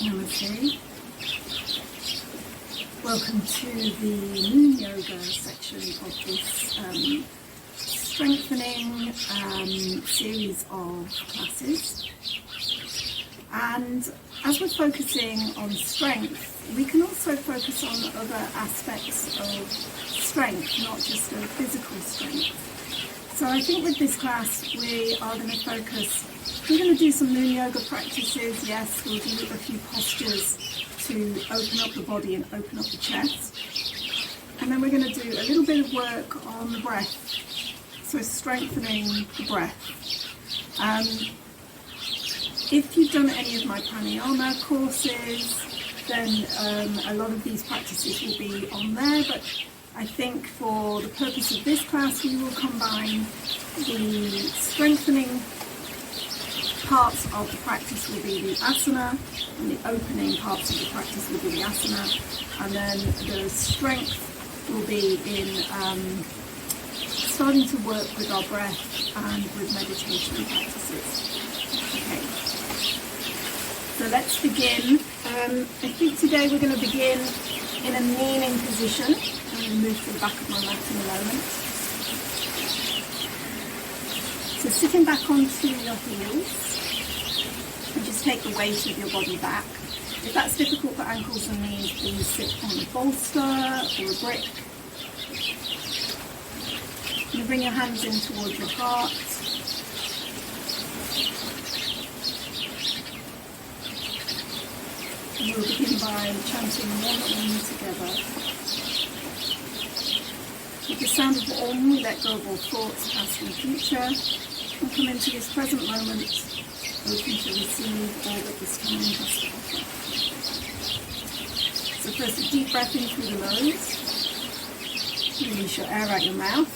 Namaste. Welcome to the Moon Yoga section of this strengthening series of classes. And as we're focusing on strength, we can also focus on other aspects of strength, not just of physical strength. So I think with this class we are going to focus, we're going to do some Moon Yoga practices, yes, we'll do a few postures to open up the body and open up the chest. And then we're going to do a little bit of work on the breath, so strengthening the breath. If you've done any of my pranayama courses, then a lot of these practices will be on there, but I think for the purpose of this class we will combine the strengthening parts of the practice will be the asana, and the opening parts of the practice will be the asana, and then the strength will be in starting to work with our breath and with meditation practices. Okay, so let's begin. I think today we're going to begin in a kneeling position. I'm going to move to the back of my mat in a moment. So sitting back onto your heels, and just take the weight of your body back. If that's difficult for ankles and knees, please sit on a bolster or a brick. You bring your hands in towards your heart. And we'll begin by chanting one Om together. With the sound of the Om, we let go of all thoughts, past and future, and come into this present moment, open to receive all that this time has to offer. So first a deep breath in through the nose. Release your air out your mouth.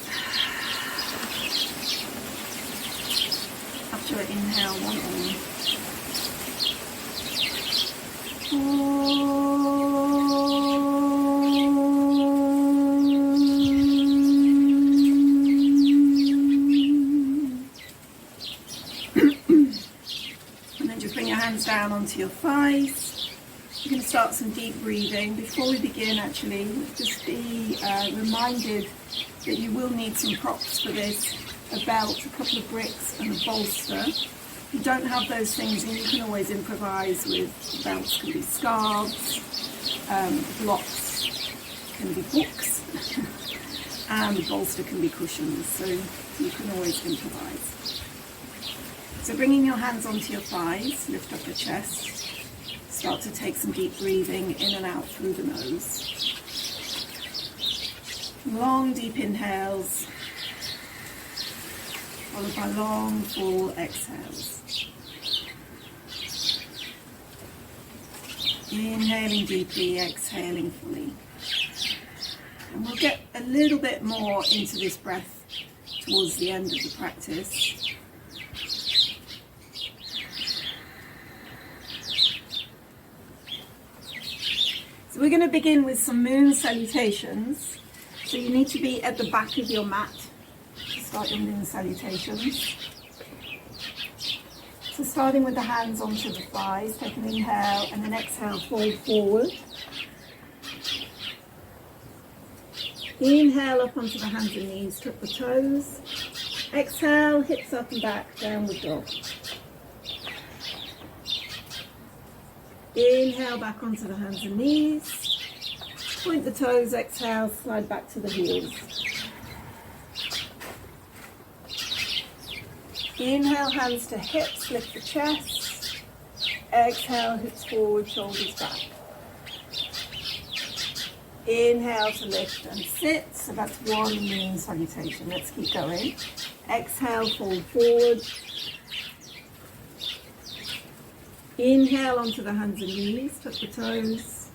After an inhale, one Om. Down onto your thighs. You're going to start some deep breathing. Before we begin, actually, just be reminded that you will need some props for this: a belt, a couple of bricks and a bolster. If you don't have those things, and you can always improvise with belts. Can be scarves, blocks can be books, and the bolster can be cushions, so you can always improvise. So bringing your hands onto your thighs, lift up the chest, start to take some deep breathing in and out through the nose. Long deep inhales, followed by long full exhales. Inhaling deeply, exhaling fully. And we'll get a little bit more into this breath towards the end of the practice. So we're going to begin with some moon salutations. So you need to be at the back of your mat to start your moon salutations. So starting with the hands onto the thighs, take an inhale and an exhale, fold forward. Inhale up onto the hands and knees, tuck the toes. Exhale, hips up and back, downward dog. Inhale back onto the hands and knees. Point the toes, exhale, slide back to the heels. Inhale, hands to hips, lift the chest. Exhale, hips forward, shoulders back. Inhale to lift and sit. So that's one moon salutation. Let's keep going. Exhale, fold forward. Inhale onto the hands and knees, tuck the toes.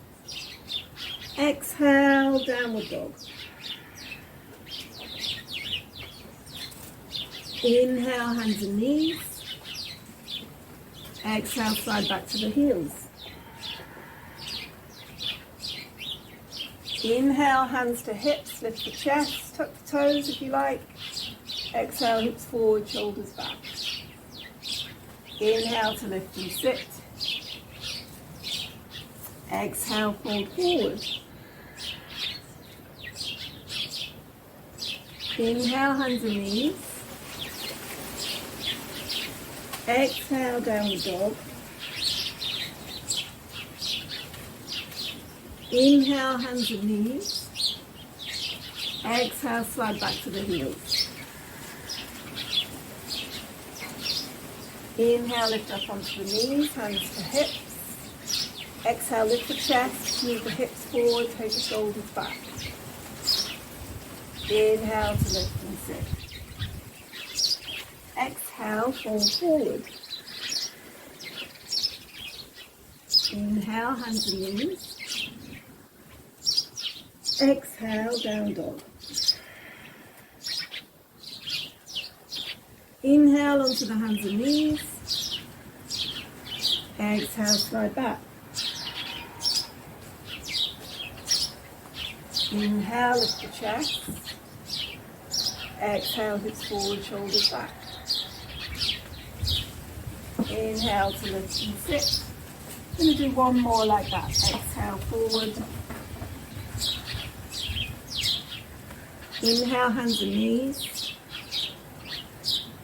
Exhale, downward dog. Inhale, hands and knees. Exhale, slide back to the heels. Inhale, hands to hips, lift the chest, tuck the toes if you like. Exhale, hips forward, shoulders back. Inhale to lift and sit. Exhale, fold forward. Inhale, hands and knees. Exhale, downward dog. Inhale, hands and knees. Exhale, slide back to the heels. Inhale, lift up onto the knees, hands to hips. Exhale, lift the chest, move the hips forward, take the shoulders back. Inhale to lift and sit. Exhale, fold forward. Inhale, hands and knees. Exhale, down dog. Inhale onto the hands and knees. Exhale, slide back. Inhale, lift the chest. Exhale, hips forward, shoulders back. Inhale to lift and sit. I'm going to do one more like that. Exhale, forward. Inhale, hands and knees.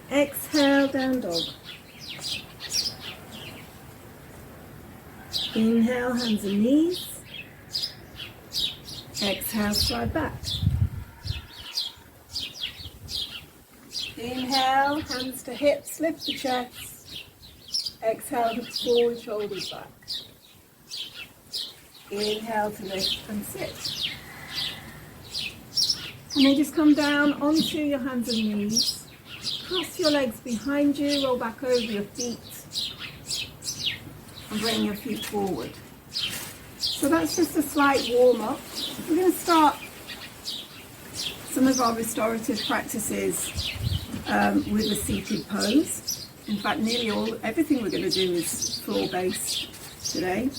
Exhale, down dog. Inhale, hands and knees. Exhale, slide back. Inhale, hands to hips, lift the chest. Exhale, hips forward, shoulders back. Inhale to lift and sit. And then just come down onto your hands and knees. Cross your legs behind you, roll back over your feet. And bring your feet forward. So that's just a slight warm up. We're going to start some of our restorative practices with a seated pose. In fact, everything we're going to do is floor based today.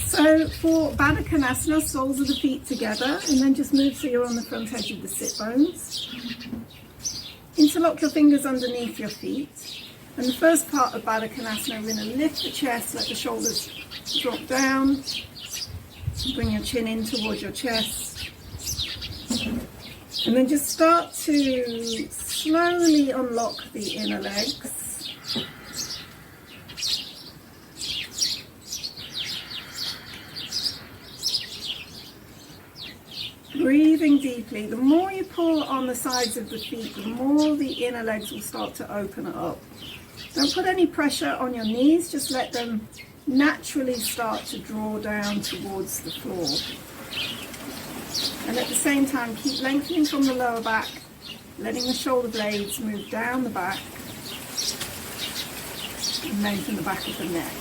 So for Baddha Konasana, soles of the feet together, and then just move so you're on the front edge of the sit bones. Interlock your fingers underneath your feet. And the first part of Baddha Konasana, we're going to lift the chest, let the shoulders drop down. Bring your chin in towards your chest. And then just start to slowly unlock the inner legs. Breathing deeply. The more you pull on the sides of the feet, the more the inner legs will start to open up. Don't put any pressure on your knees, just let them naturally start to draw down towards the floor. And at the same time, keep lengthening from the lower back, letting the shoulder blades move down the back and lengthen the back of the neck.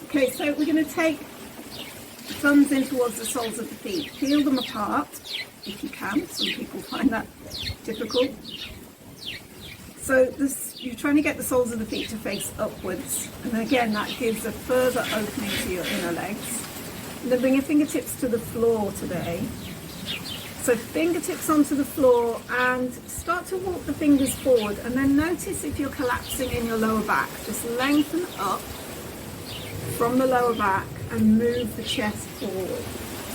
Okay, so we're going to take the thumbs in towards the soles of the feet. Peel them apart if you can. Some people find that difficult. So you're trying to get the soles of the feet to face upwards. And again, that gives a further opening to your inner legs. And then bring your fingertips to the floor today. So fingertips onto the floor and start to walk the fingers forward. And then notice if you're collapsing in your lower back. Just lengthen up from the lower back and move the chest forward.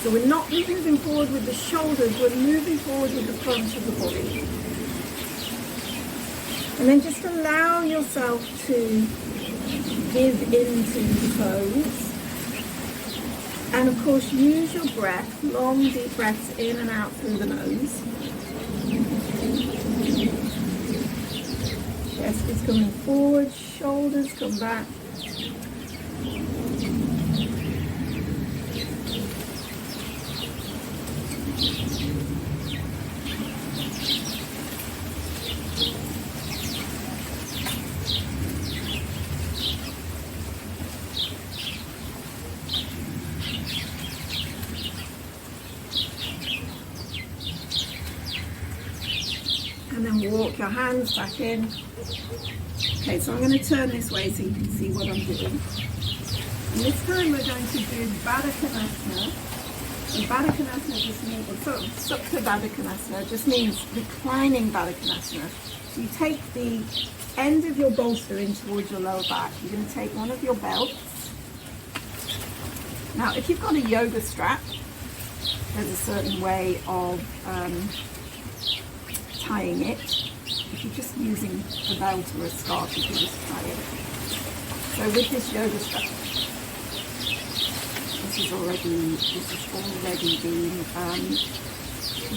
So we're not moving forward with the shoulders, we're moving forward with the front of the body. And then just allow yourself to give into the pose. And of course use your breath, long deep breaths in and out through the nose. Chest is coming forward, shoulders come back. And then walk your hands back in. Okay, so I'm going to turn this way so you can see what I'm doing. And this time we're going to do Baddha Konasana. And Baddha Konasana just means, or sort of Supta Baddha Konasana just means reclining Baddha Konasana. So you take the end of your bolster in towards your lower back. You're going to take one of your belts. Now, if you've got a yoga strap, there's a certain way of tying it. If you're just using a belt or a scarf, you can just tie it. So with this yoga strap, this has already been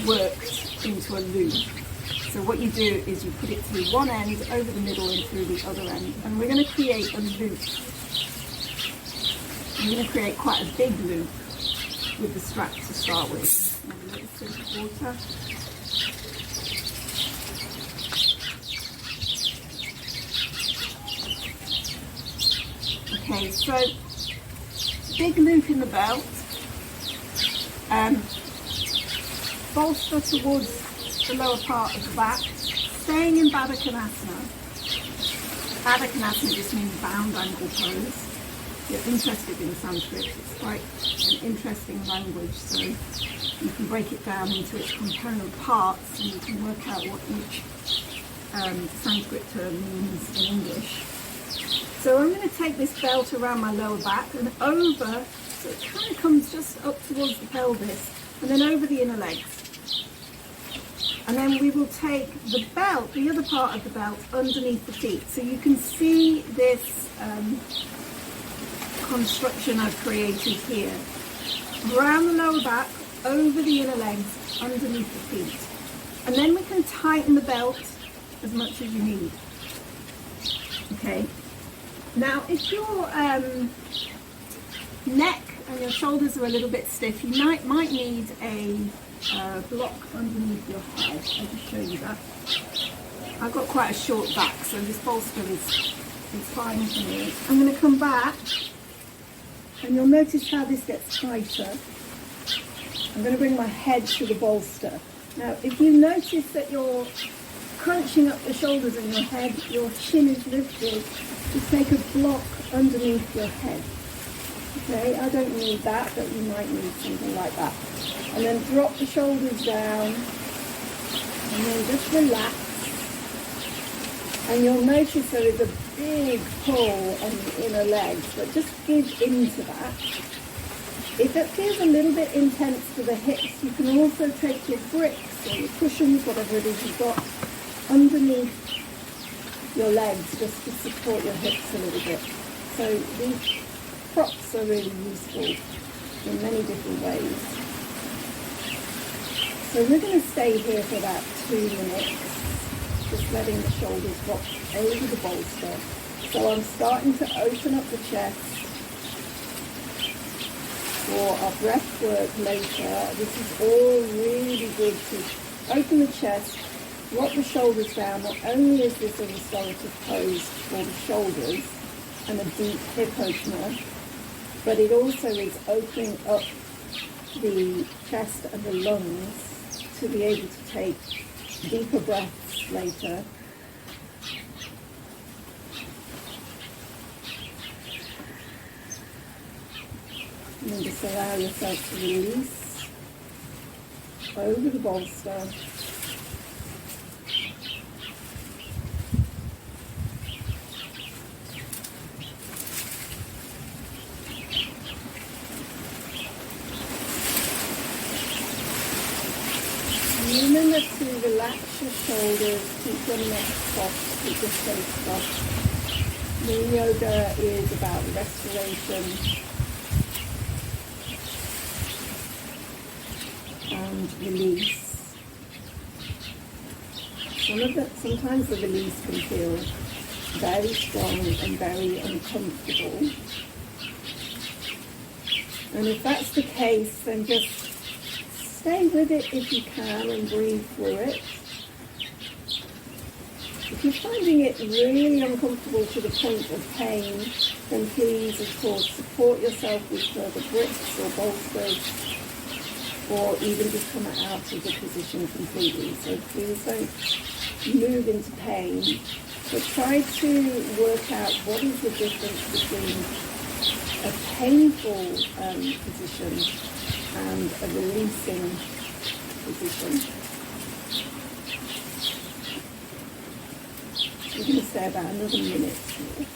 worked into a loop. So what you do is you put it through one end, over the middle and through the other end. And we're going to create a loop. I'm going to create quite a big loop with the strap to start with. Have a little sip of water. Okay, so big loop in the belt. Bolster towards the lower part of the back. Staying in Baddha Konasana. Baddha Konasana just means bound ankle pose. If you're interested in Sanskrit, it's quite an interesting language, so you can break it down into its component parts and you can work out what each Sanskrit term means in English. So I'm going to take this belt around my lower back and over, so it kind of comes just up towards the pelvis, and then over the inner legs. And then we will take the belt, the other part of the belt, underneath the feet. So you can see this construction I've created here. Around the lower back, over the inner legs, underneath the feet. And then we can tighten the belt as much as you need. Okay. Now, if your neck and your shoulders are a little bit stiff, you might need a block underneath your head. I'll just show you that. I've got quite a short back, so this bolster is fine for me. I'm going to come back, and you'll notice how this gets tighter. I'm going to bring my head to the bolster. Now, if you notice that you're crunching up the shoulders and your head, your chin is lifted, just take a block underneath your head. Okay, I don't need that, but you might need something like that. And then drop the shoulders down, and then just relax. And you'll notice there is a big pull on the inner legs, but just give into that. If it feels a little bit intense to the hips, you can also take your bricks or your cushions, whatever it is you've got, underneath your legs just to support your hips a little bit. So these props are really useful in many different ways. So we're going to stay here for about 2 minutes, just letting the shoulders drop over the bolster. So I'm starting to open up the chest for our breath work later. This is all really good to open the chest, drop the shoulders down. Not only is this a restorative pose for the shoulders and a deep hip opener, but it also is opening up the chest and the lungs to be able to take deeper breaths later. And then just allow yourself to release over the bolster. Remember to relax your shoulders, keep your neck soft, keep your face soft. The yoga is about restoration and release. Sometimes the release can feel very strong and very uncomfortable. And if that's the case, then just stay with it if you can and breathe through it. If you're finding it really uncomfortable to the point of pain, then please, of course, support yourself with further bricks or bolsters, or even just come out of the position completely. So please don't move into pain, but try to work out what is the difference between a painful position and a releasing position. We're going to stay about another minute here.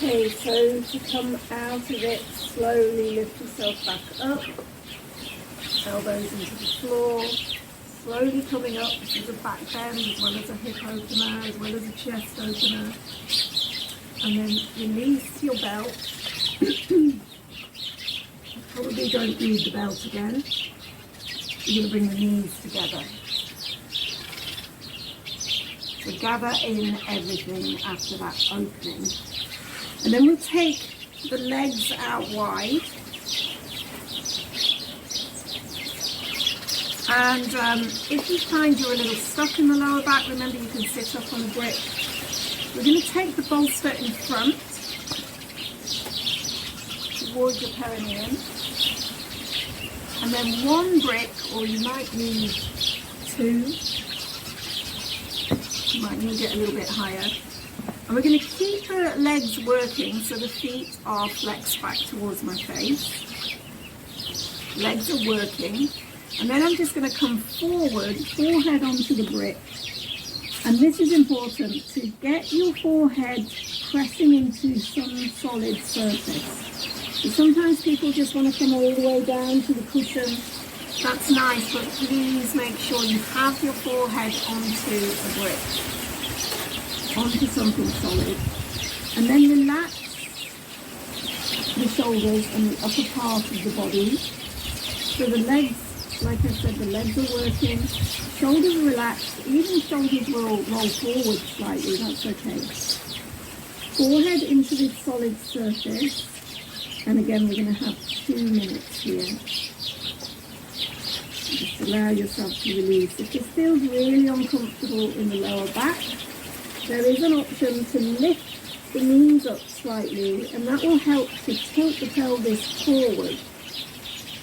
Okay, so to come out of it, slowly lift yourself back up, elbows into the floor, slowly coming up. This is a back bend as well as a hip opener, as well as a chest opener. And then release your belt. Probably don't need the belt again. You're going to bring the knees together. So gather in everything after that opening. And then we'll take the legs out wide. And if you find you're a little stuck in the lower back, remember you can sit up on a brick. We're going to take the bolster in front towards your perineum. And then one brick, or you might need two. You might need it a little bit higher. And we're going to keep the legs working so the feet are flexed back towards my face. Legs are working. And then I'm just going to come forward, forehead onto the brick. And this is important, to get your forehead pressing into some solid surface. So sometimes people just want to come all the way down to the cushion. That's nice, but please make sure you have your forehead onto a brick, onto something solid. And then relax the shoulders and the upper part of the body. So the legs, like I said, the legs are working, shoulders are relaxed, even shoulders will roll forward slightly, that's okay. Forehead into this solid surface, and again we're going to have 2 minutes here. Just allow yourself to release. If this feels really uncomfortable in the lower back, there is an option to lift the knees up slightly, and that will help to tilt the pelvis forward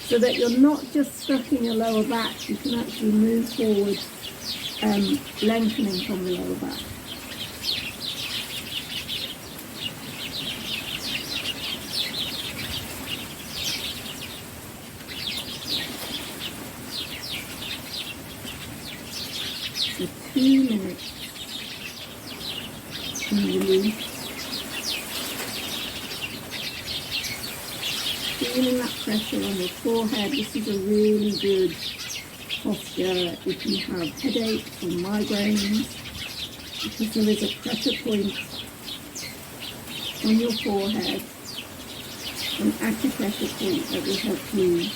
so that you're not just stuck in your lower back, you can actually move forward, lengthening from the lower back. So 2 minutes. And release. Feeling that pressure on your forehead. This is a really good posture if you have headaches or migraines, because there is a pressure point on your forehead, an acupressure point that will help you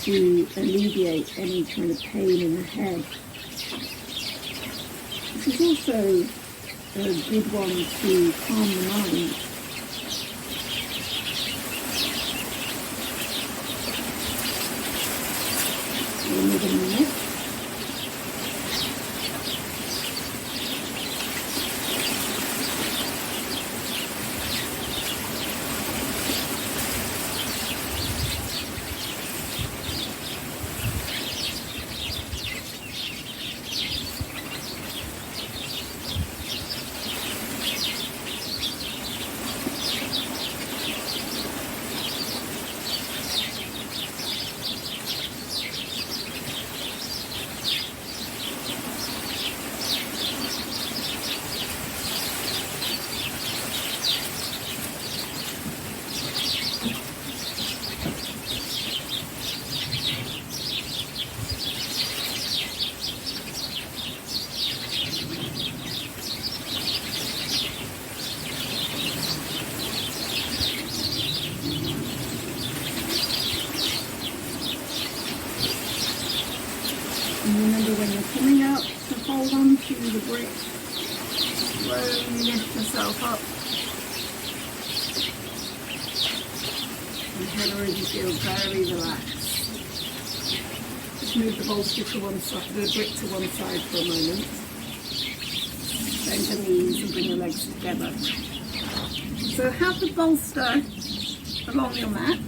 to alleviate any kind of pain in the head. This is also a good one to calm the mind. Another minute. the brick. Slowly lift yourself up. The head already feels very relaxed. Just move the bolster to one side, the brick to one side for a moment. Bend the knees and bring your legs together. So have the bolster along your mat.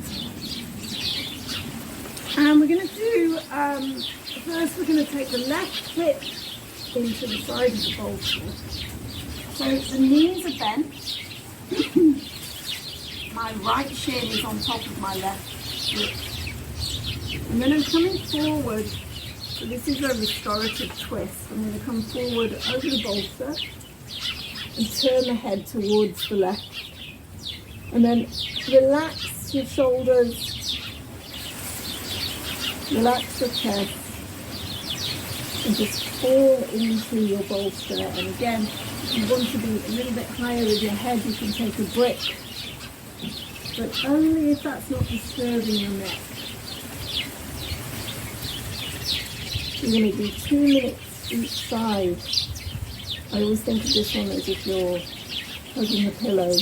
And we're going to do, first we're going to take the left hip into the side of the bolster. So the knees are bent. My right shin is on top of my left hip. And then I'm coming forward. So this is a restorative twist. I'm going to come forward over the bolster and turn the head towards the left. And then relax your shoulders, relax your chest, and just fall into your bolster. And again, if you want to be a little bit higher with your head, you can take a brick, but only if that's not disturbing your neck. You're going to do 2 minutes each side. I always think of this one as if you're hugging a pillow.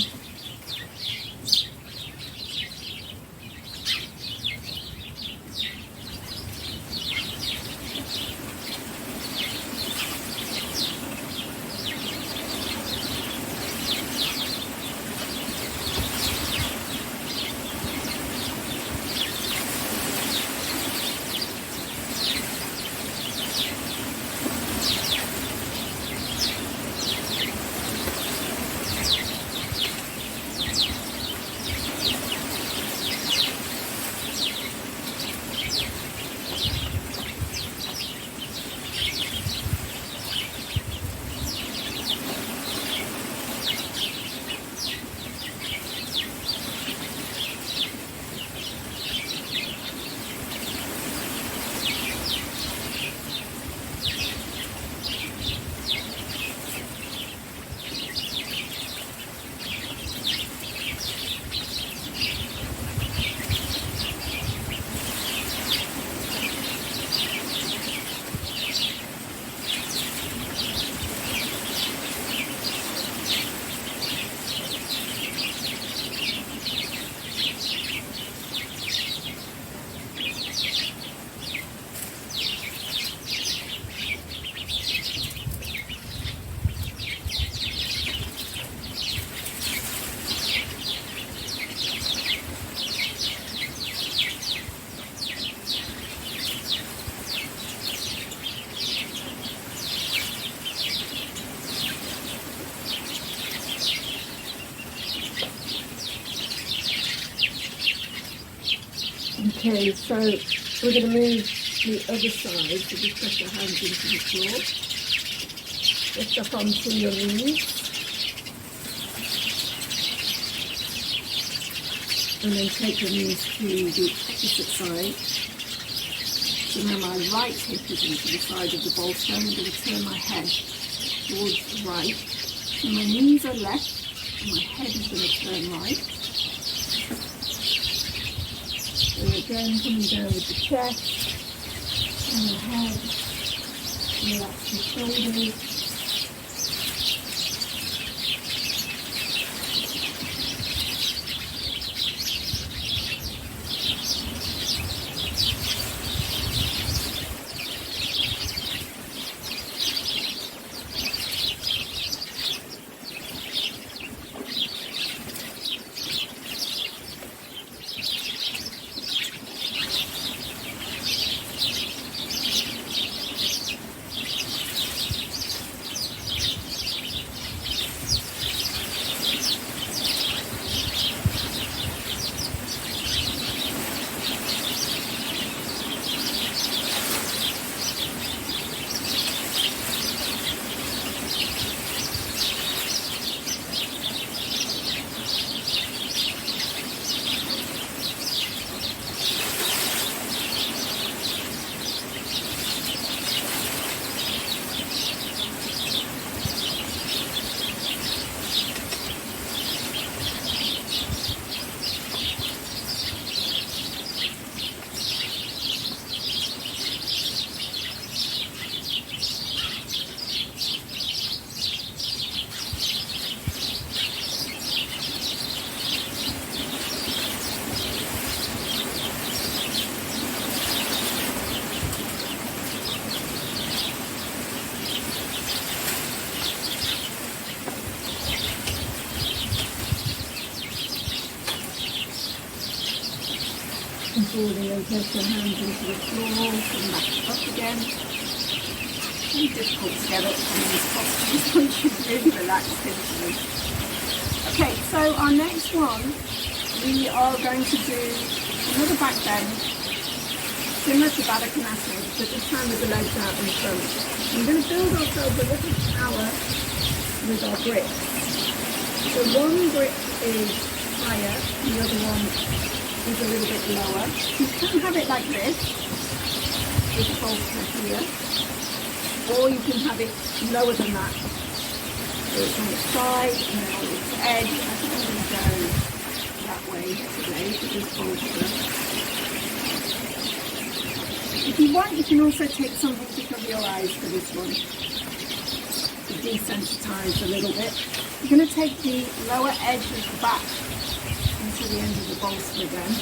Okay, so we're going to move the other side, so just press your hands into the floor, lift up onto your knees, and then take your knees to the opposite side. So now my right hip is into the side of the bolster, I'm going to turn my head towards the right, so my knees are left, and my head is going to turn right. So again, coming down with the chest and the head, relax your shoulders. and forward, and then take your hands into the floor, come back up again. Very difficult to get up from these postures once you've really relaxed into them. Okay, so our next one, we are going to do another back bend, similar to Baddha Konasana, but this time with the legs out in front. We're going to build ourselves a little power with our grip. So one grip is higher, the other one is a little bit lower. You can have it like this, with the bolster here, or you can have it lower than that. So it's on the side and then on its edge. I think I'm going to go that way today with this bolster. If you want, you can also take something to cover your eyes for this one, to desensitize a little bit. You're going to take the lower edge of the back into the end of the bolster again,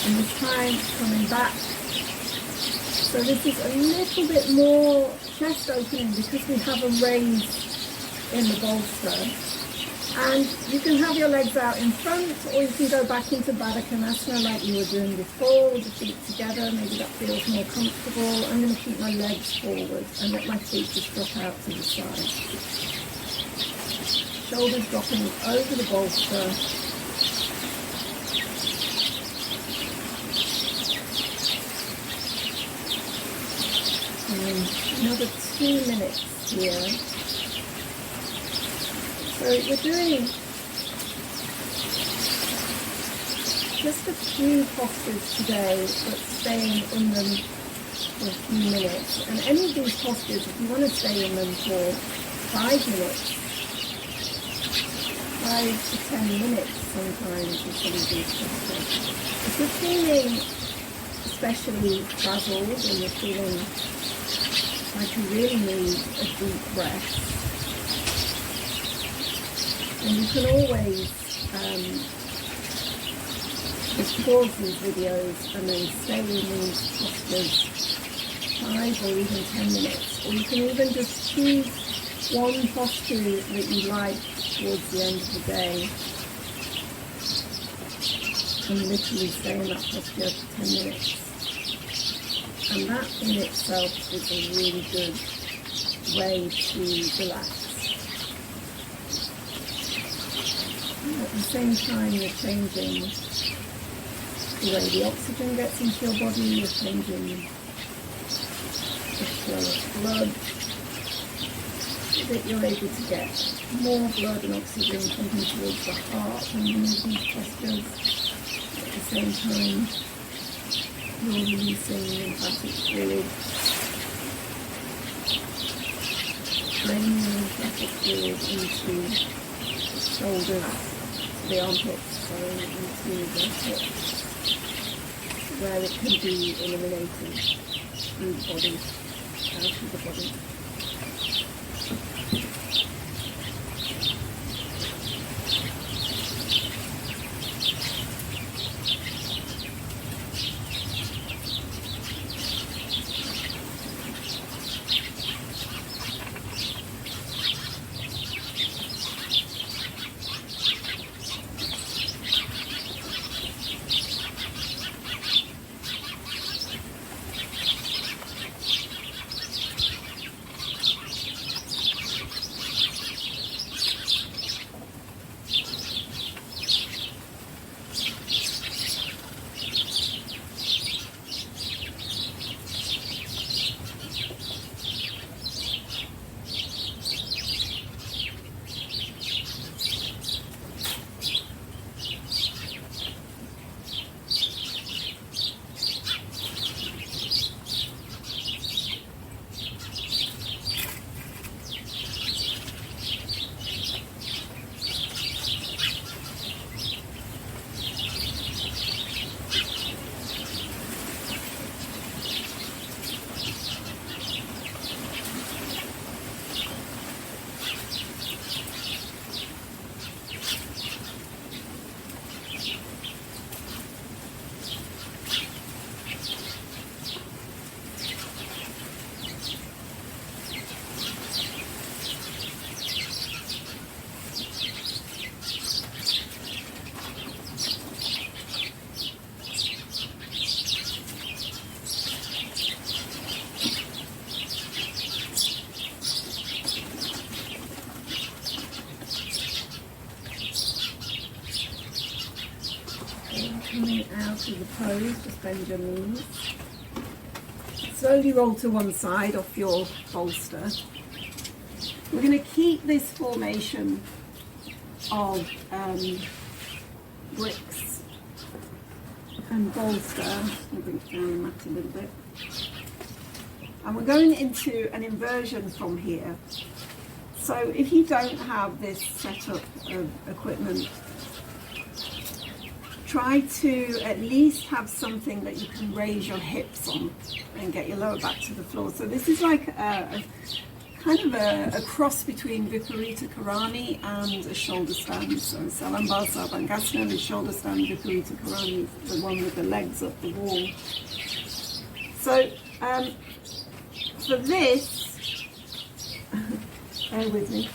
and this time coming back. So this is a little bit more chest opening because we have a raise in the bolster. And you can have your legs out in front, or you can go back into Baddha Konasana like you were doing before, with the feet together. Maybe that feels more comfortable. I'm going to keep my legs forward and let my feet just drop out to the side. Shoulders dropping over the bolster. And another 2 minutes here. So we're doing just a few postures today, but staying in them for a few minutes. And any of these postures, if you want to stay in them for 5 minutes, 5 to 10 minutes sometimes with some of these postures. If you're feeling especially frazzled and you're feeling like you really need a deep breath, and you can always just pause these videos and then stay in these postures 5 or even 10 minutes. Or you can even just choose one posture that you like towards the end of the day and literally stay in that posture for 10 minutes. And that in itself is a really good way to relax. At the same time, you're changing the way the oxygen gets into your body, you're changing the flow of blood, so that you're able to get more blood and oxygen pumping towards the heart when you move these postures. At the same time, you're releasing lymphatic fluid, draining lymphatic fluid into the shoulders, the armpits, sorry, into the hips, where it can be eliminated through the body, out of the body. coming out of the pose, just bend your knees. Slowly roll to one side off your bolster. We're going to keep this formation of bricks and bolster. I'll bring it down the mat a little bit. And we're going into an inversion from here. So if you don't have this setup of equipment, try to at least have something that you can raise your hips on and get your lower back to the floor. So this is like a kind of a cross between Viparita Karani and a shoulder stand. So Salambal Sarvangasana is shoulder stand, Viparita Karani is the one with the legs up the wall. So for this, bear with me,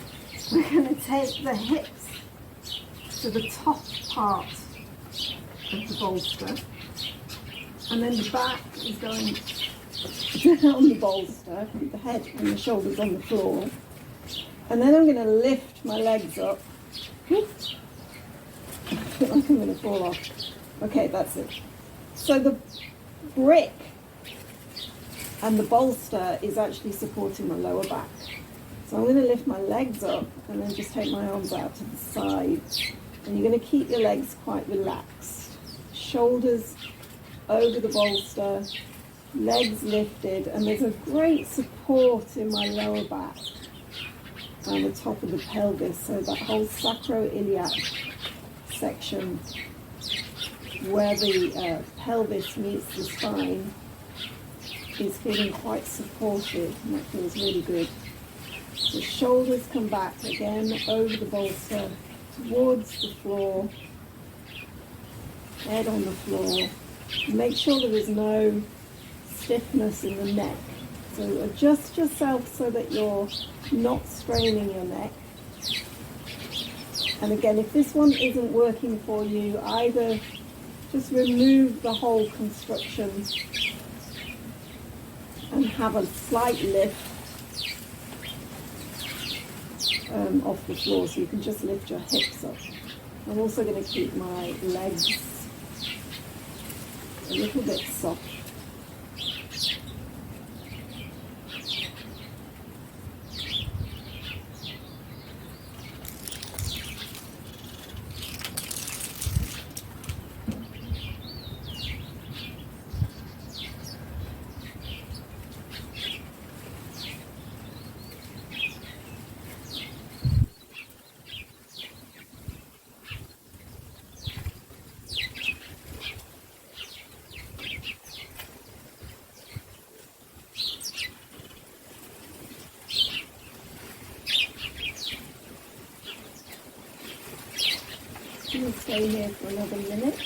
we're going to take the hips to the top part of the bolster, and then the back is going down the bolster, the head and the shoulders on the floor, and then I'm going to lift my legs up. I feel like I'm going to fall off. Okay, that's it. So the brick and the bolster is actually supporting my lower back. So I'm going to lift my legs up and then just take my arms out to the side, and you're going to keep your legs quite relaxed. Shoulders over the bolster, legs lifted, and there's a great support in my lower back and the top of the pelvis, so that whole sacroiliac section where the pelvis meets the spine is feeling quite supported, and that feels really good. The shoulders come back again over the bolster towards the floor, head on the floor. Make sure there is no stiffness in the neck. So adjust yourself so that you're not straining your neck. And again, if this one isn't working for you, either just remove the whole construction and have a slight lift off the floor, so you can just lift your hips up. I'm also going to keep my legs a little bit soft. I'm going to stay here for another minute.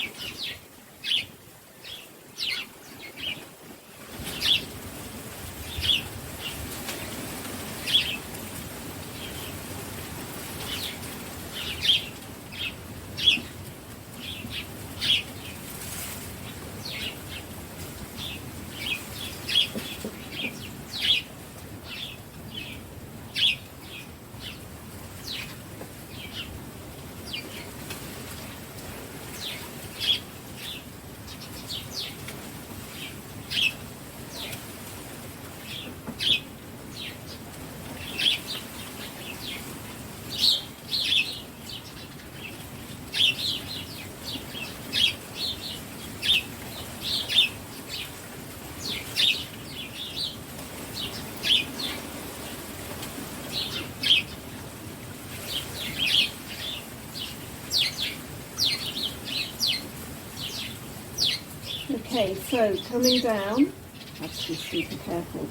Okay, so coming down, I have to be super careful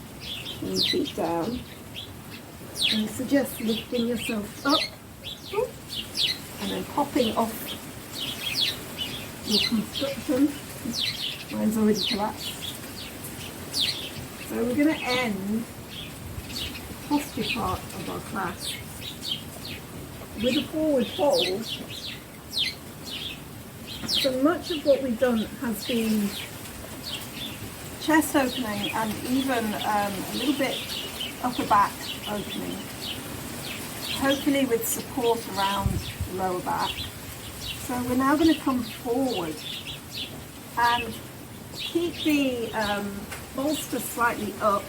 when you feet down. And I suggest lifting yourself up and then popping off your construction. Mine's already collapsed. So we're going to end the posture part of our class with a forward fold. So much of what we've done has been chest opening and even a little bit upper back opening, hopefully with support around the lower back. So we're now going to come forward And keep the bolster slightly up,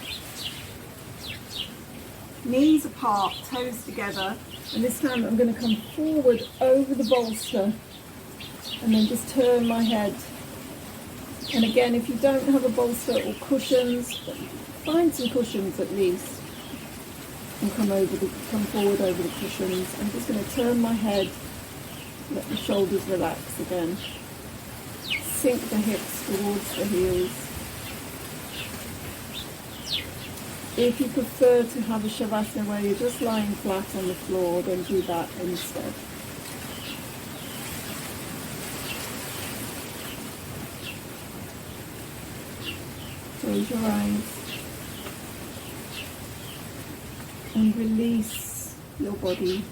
knees apart, toes together, and this time I'm going to come forward over the bolster and then just turn my head. And again, if you don't have a bolster or cushions, find some cushions at least, and come forward over the cushions. I'm just going to turn my head, let the shoulders relax again, sink the hips towards the heels. If you prefer to have a shavasana where you're just lying flat on the floor, then do that instead. Close your eyes and release your body,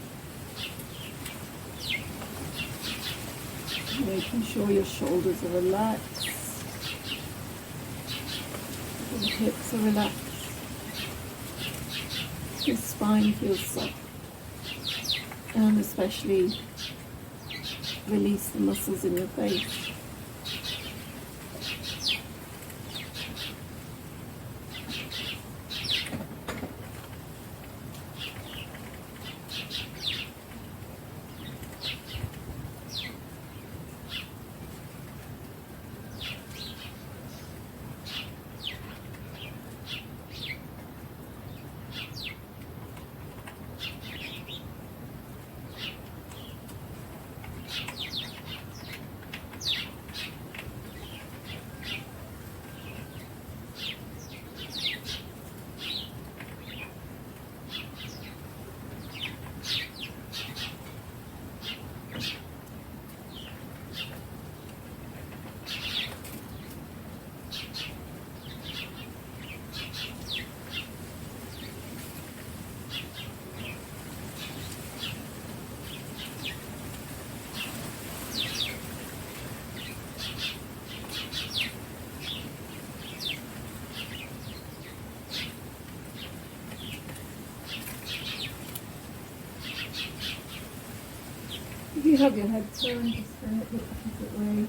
making sure your shoulders are relaxed, your hips are relaxed, your spine feels soft, and especially release the muscles in your face. If you have your head turned, just turn it the opposite way.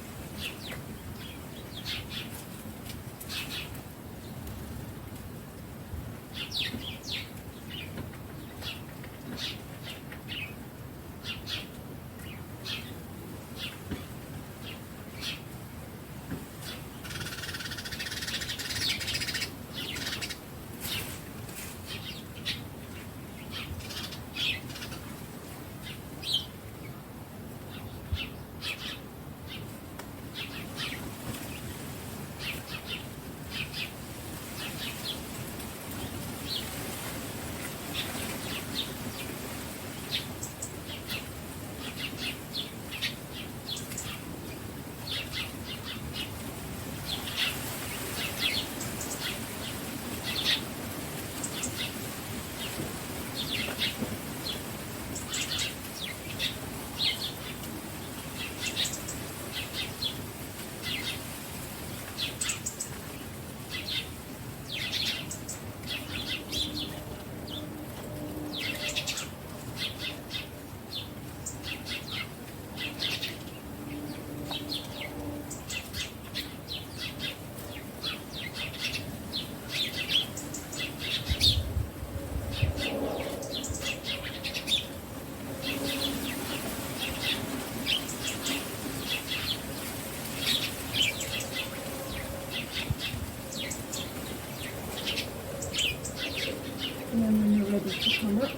And then when you're ready to come up,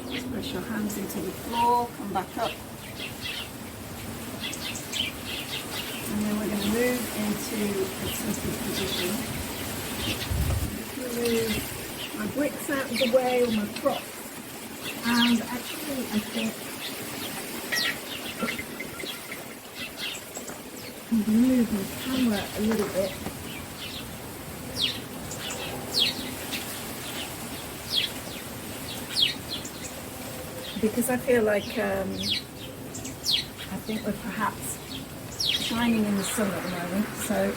just press your hands into the floor, come back up. And then we're going to move into a seated position. I'm going to move my bricks out of the way, or my props. And actually, I think I'm going to move my camera a little bit. Because I feel like I think we're perhaps shining in the sun at the moment, so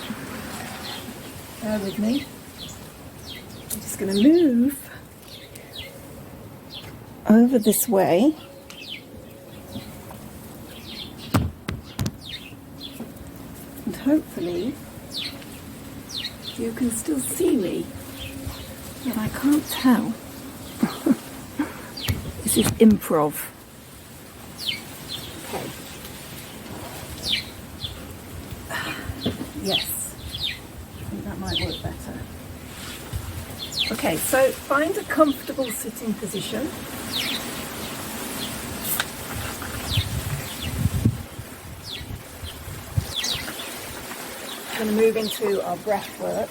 bear with me. I'm just going to move over this way. And hopefully you can still see me, but I can't tell. This is improv. Okay. Yes, I think that might work better. Okay, so find a comfortable sitting position. I'm going to move into our breath work.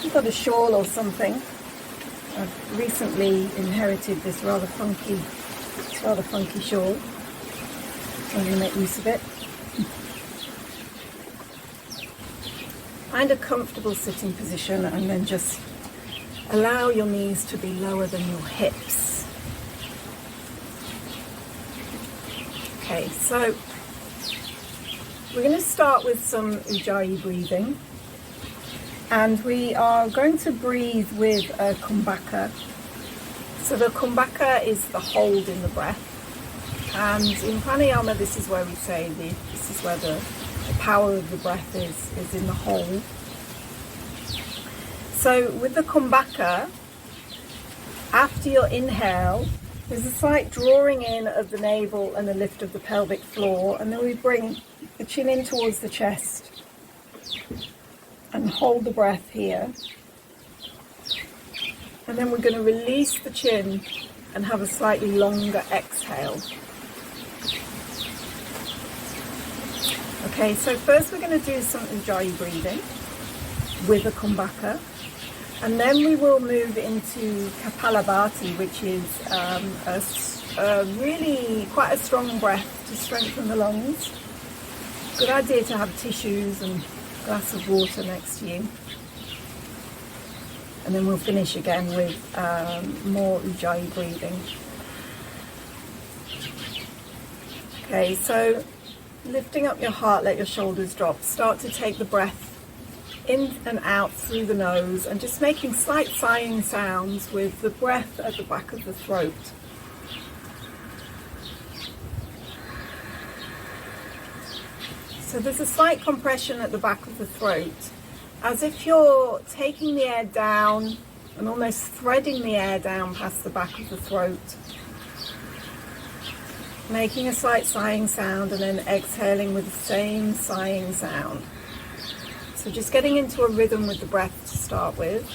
You've got a shawl or something. I've recently inherited this rather funky shawl. So I'm going to make use of it. Find a comfortable sitting position and then just allow your knees to be lower than your hips. Okay, so we're going to start with some Ujjayi breathing, and we are going to breathe with a kumbhaka. So the kumbhaka is the hold in the breath, and in pranayama this is where we say this is where the power of the breath is in the hold. So with the kumbhaka, after your inhale, there's a slight drawing in of the navel and a lift of the pelvic floor, and then we bring the chin in towards the chest and hold the breath here. And then we're going to release the chin and have a slightly longer exhale. Okay, so first we're going to do some Ujjayi breathing with a kumbhaka, and then we will move into Kapalabhati, which is a really quite a strong breath to strengthen the lungs. Good idea to have tissues and a glass of water next to you. And then we'll finish again with more Ujjayi breathing. Okay, so lifting up your heart, let your shoulders drop. Start to take the breath in and out through the nose and just making slight sighing sounds with the breath at the back of the throat. So there's a slight compression at the back of the throat, as if you're taking the air down and almost threading the air down past the back of the throat. Making a slight sighing sound and then exhaling with the same sighing sound. So just getting into a rhythm with the breath to start with.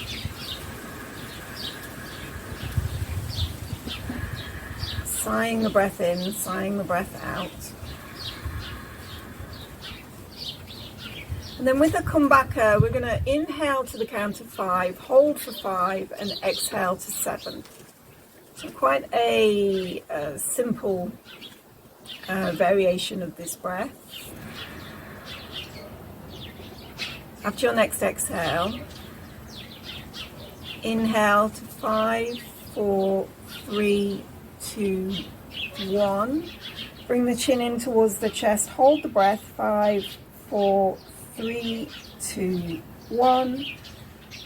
Sighing the breath in, sighing the breath out. And then with the kumbhaka, we're going to inhale to the count of 5, hold for 5, and exhale to 7. So quite a simple variation of this breath. After your next exhale, inhale to 5, 4, 3, 2, 1. Bring the chin in towards the chest. Hold the breath. 5, 4, 3, 2, 1.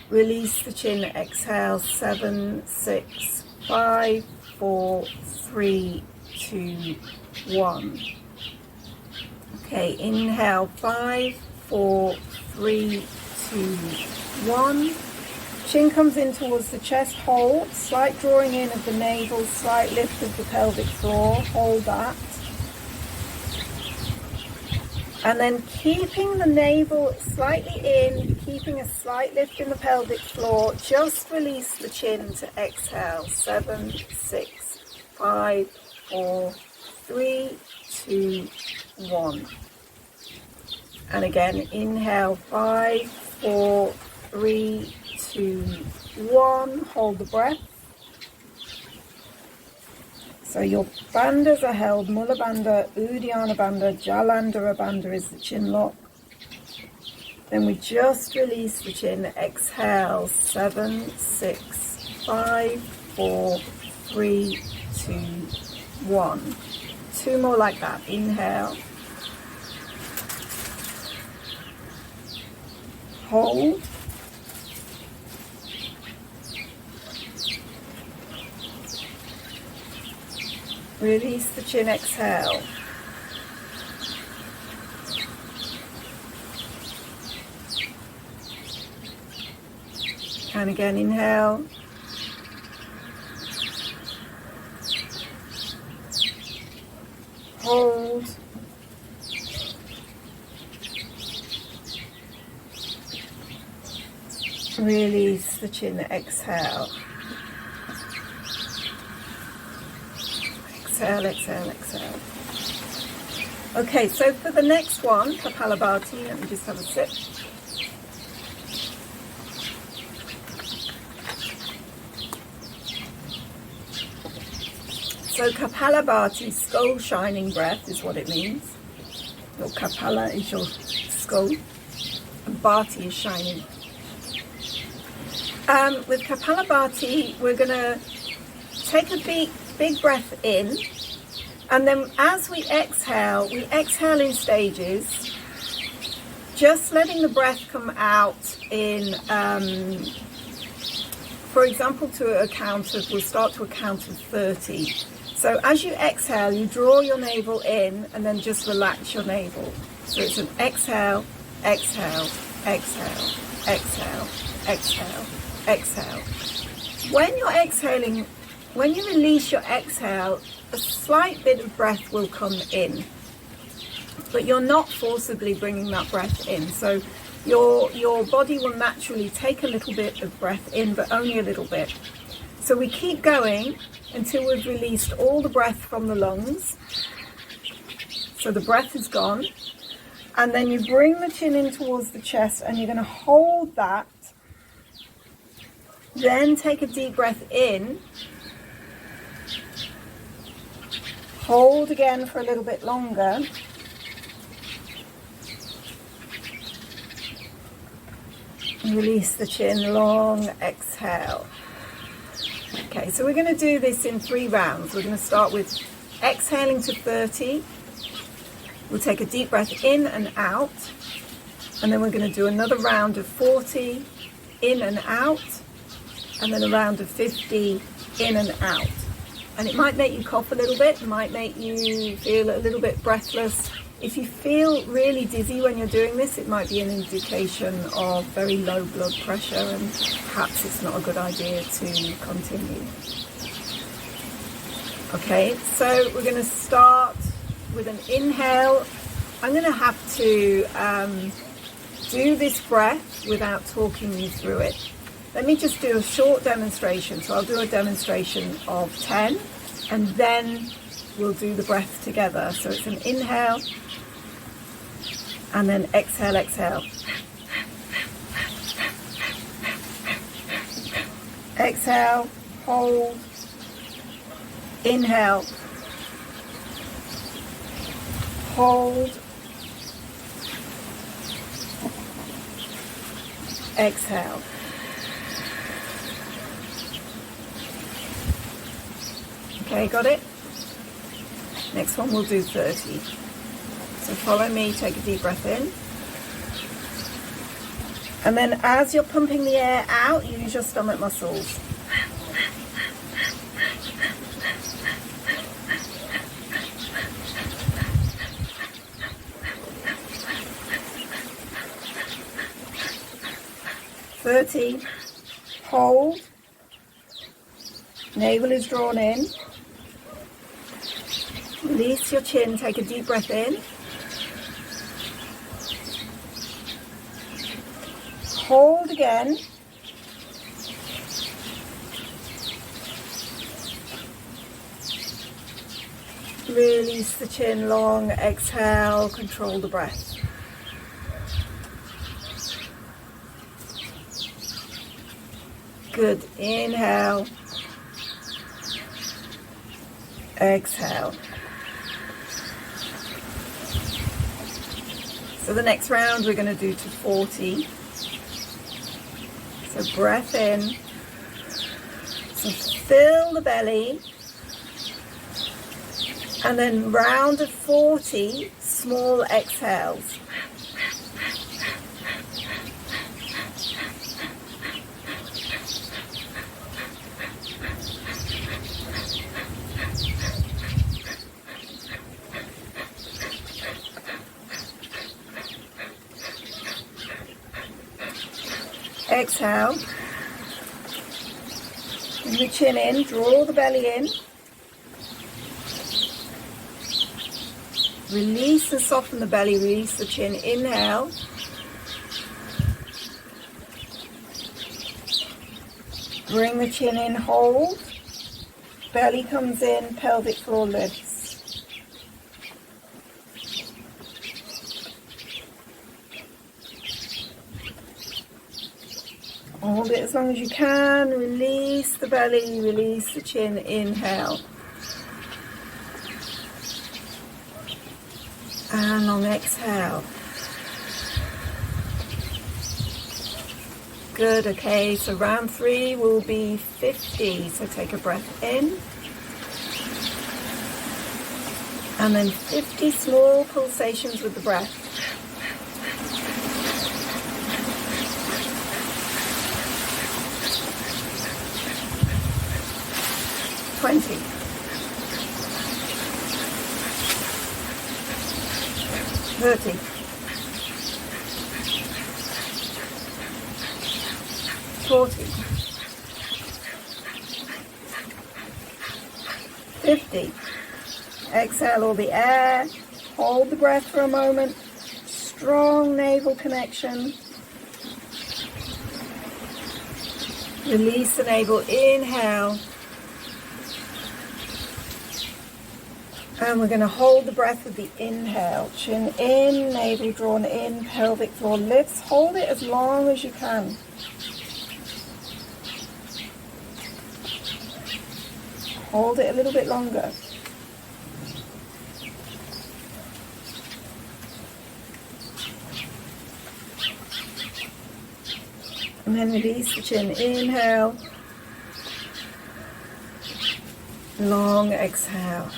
Release the chin. Exhale. 7, 6, 5, 4, 3, 2, 1. Okay, inhale. 5, 4, 3, 2, 1. Chin comes in towards the chest. Hold. Slight drawing in of the navel. Slight lift of the pelvic floor. Hold that. And then keeping the navel slightly in, keeping a slight lift in the pelvic floor, just release the chin to exhale. 7, 6, 5, 4, 3, 2, 1. And again, inhale. 5, 4, 3, 2, 1. Hold the breath. So your bandhas are held. Mula bandha, Uddiyana bandha, Jalandhara bandha is the chin lock. Then we just release the chin. Exhale. 7, 6, 5, 4, 3, 2, 1. 2 more like that. Inhale. Hold. Release the chin, exhale. And again, inhale. Hold. Release the chin, exhale. Exhale, exhale, exhale. Okay, so for the next one, Kapalabhati, let me just have a sip. So Kapalabhati, skull shining breath is what it means. Your Kapala is your skull, and Bhati is shining. With Kapalabhati, we're going to take a big breath in, and then as we exhale in stages, just letting the breath come out in, for example, we'll start to a count of 30. So as you exhale, you draw your navel in and then just relax your navel. So it's an exhale, exhale, exhale, exhale, exhale, exhale. When you're exhaling, when you release your exhale, a slight bit of breath will come in, but you're not forcibly bringing that breath in. So your body will naturally take a little bit of breath in, but only a little bit. So we keep going until we've released all the breath from the lungs. So the breath is gone. And then you bring the chin in towards the chest, and you're going to hold that. Then take a deep breath in. Hold again for a little bit longer. And release the chin, long exhale. Okay, so we're going to do this in 3 rounds. We're going to start with exhaling to 30. We'll take a deep breath in and out. And then we're going to do another round of 40, in and out. And then a round of 50, in and out. And it might make you cough a little bit. It might make you feel a little bit breathless. If you feel really dizzy when you're doing this, it might be an indication of very low blood pressure, and perhaps it's not a good idea to continue. Okay, so we're going to start with an inhale. I'm going to have to do this breath without talking you through it. Let me just do a short demonstration. So I'll do a demonstration of 10, and then we'll do the breath together. So it's an inhale, and then exhale, exhale. Exhale, hold, inhale, hold, exhale. Okay, got it? Next one we'll do 30. So follow me, take a deep breath in. And then as you're pumping the air out, use your stomach muscles. Hold. Navel is drawn in. Release your chin, take a deep breath in. Hold again. Release the chin, long exhale, control the breath. Good, inhale. Exhale. So the next round we're going to do to 40. So breath in. So fill the belly. And then round of 40, small exhales. Exhale. the chin in, draw the belly in. Release and soften the belly, release the chin, inhale. Bring the chin in, hold. Belly comes in, pelvic floor lifts. Hold it as long as you can, release the belly, release the chin, inhale. And on exhale. Good, okay, so round 3 will be 50. So take a breath in. And then 50 small pulsations with the breath. 20. 30. 40. 50. Exhale all the air. Hold the breath for a moment. Strong navel connection. Release the navel. Inhale. And we're going to hold the breath with the inhale. Chin in, navel drawn in, pelvic floor lifts. Hold it as long as you can. Hold it a little bit longer. And then release the chin. Inhale. Long exhale.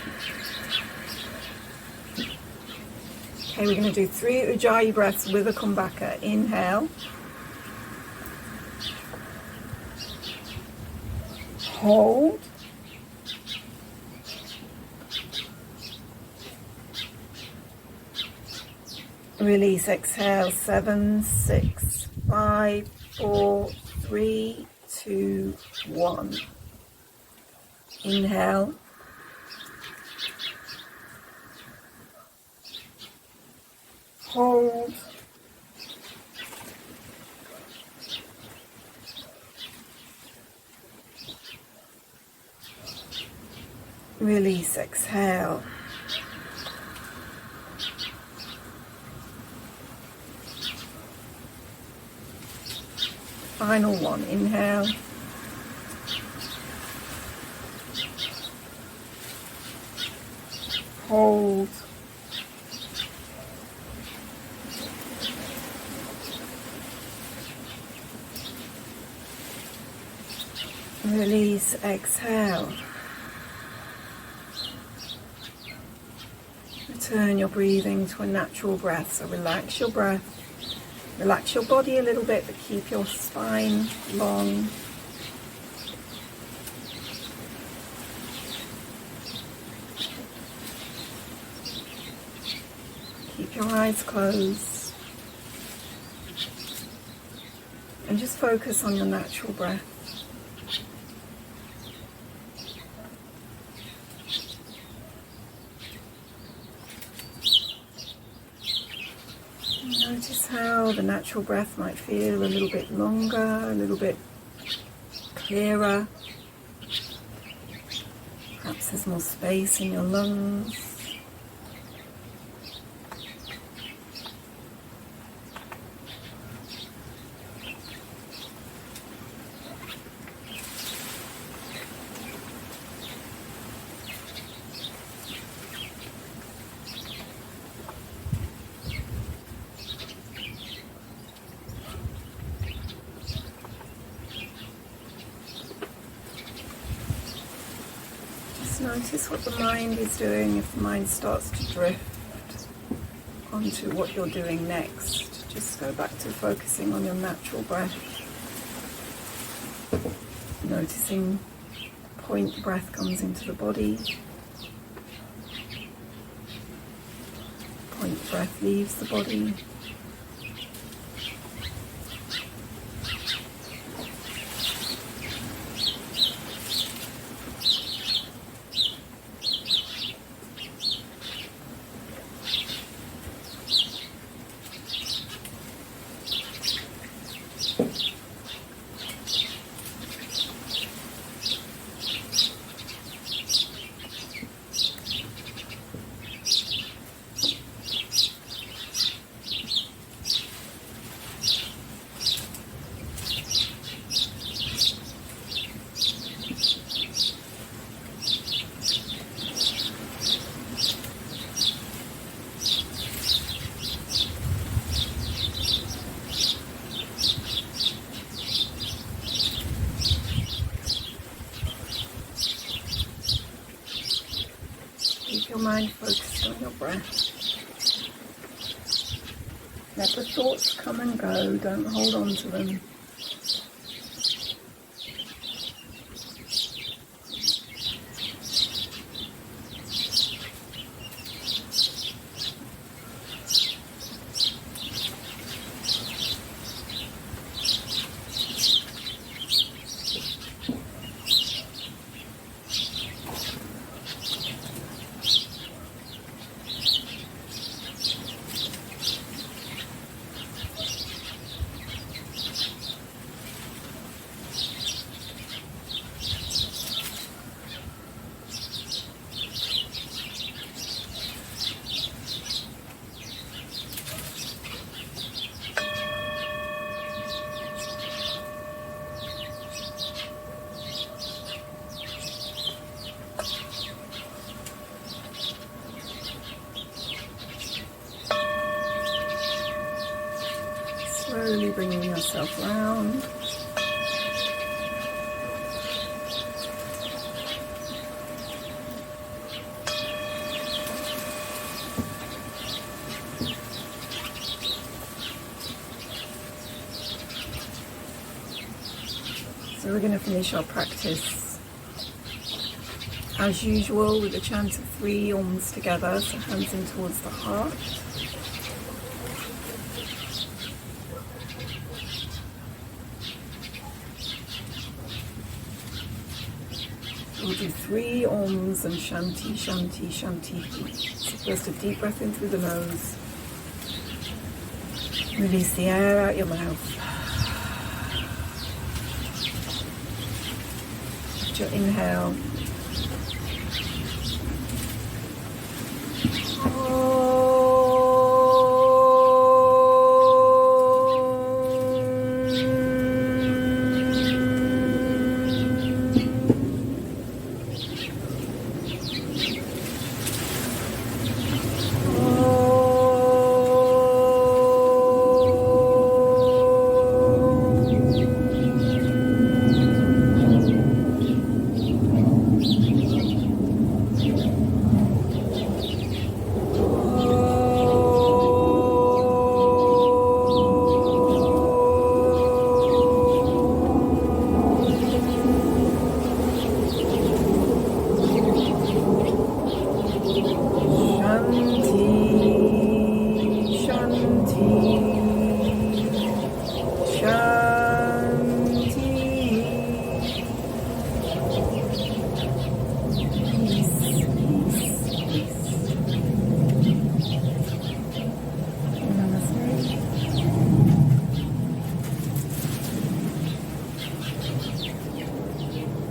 Okay, we're going to do 3 Ujjayi breaths with a kumbhaka. Inhale. Hold. Release, exhale. 7, 6, 5, 4, 3, 2, 1. Inhale. Hold. Release, exhale. Final one, inhale. Hold. Release, exhale. Return your breathing to a natural breath. So relax your breath. Relax your body a little bit, but keep your spine long. Keep your eyes closed. And just focus on your natural breath. Notice how the natural breath might feel a little bit longer, a little bit clearer. Perhaps there's more space in your lungs. Notice what the mind is doing if the mind starts to drift onto what you're doing next. Just go back to focusing on your natural breath. Noticing the point the breath comes into the body. Point the breath leaves the body. your mind focused on your breath. Let the thoughts come and go, don't hold on to them. Slowly bringing yourself round. So we're going to finish our practice as usual with a chant of 3 Oms together, so hands in towards the heart. We'll do 3 Oms and Shanti, Shanti, Shanti. So first a deep breath in through the nose. Release the air out your mouth. Your inhale.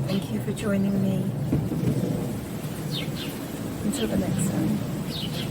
Thank you for joining me. Until the next time.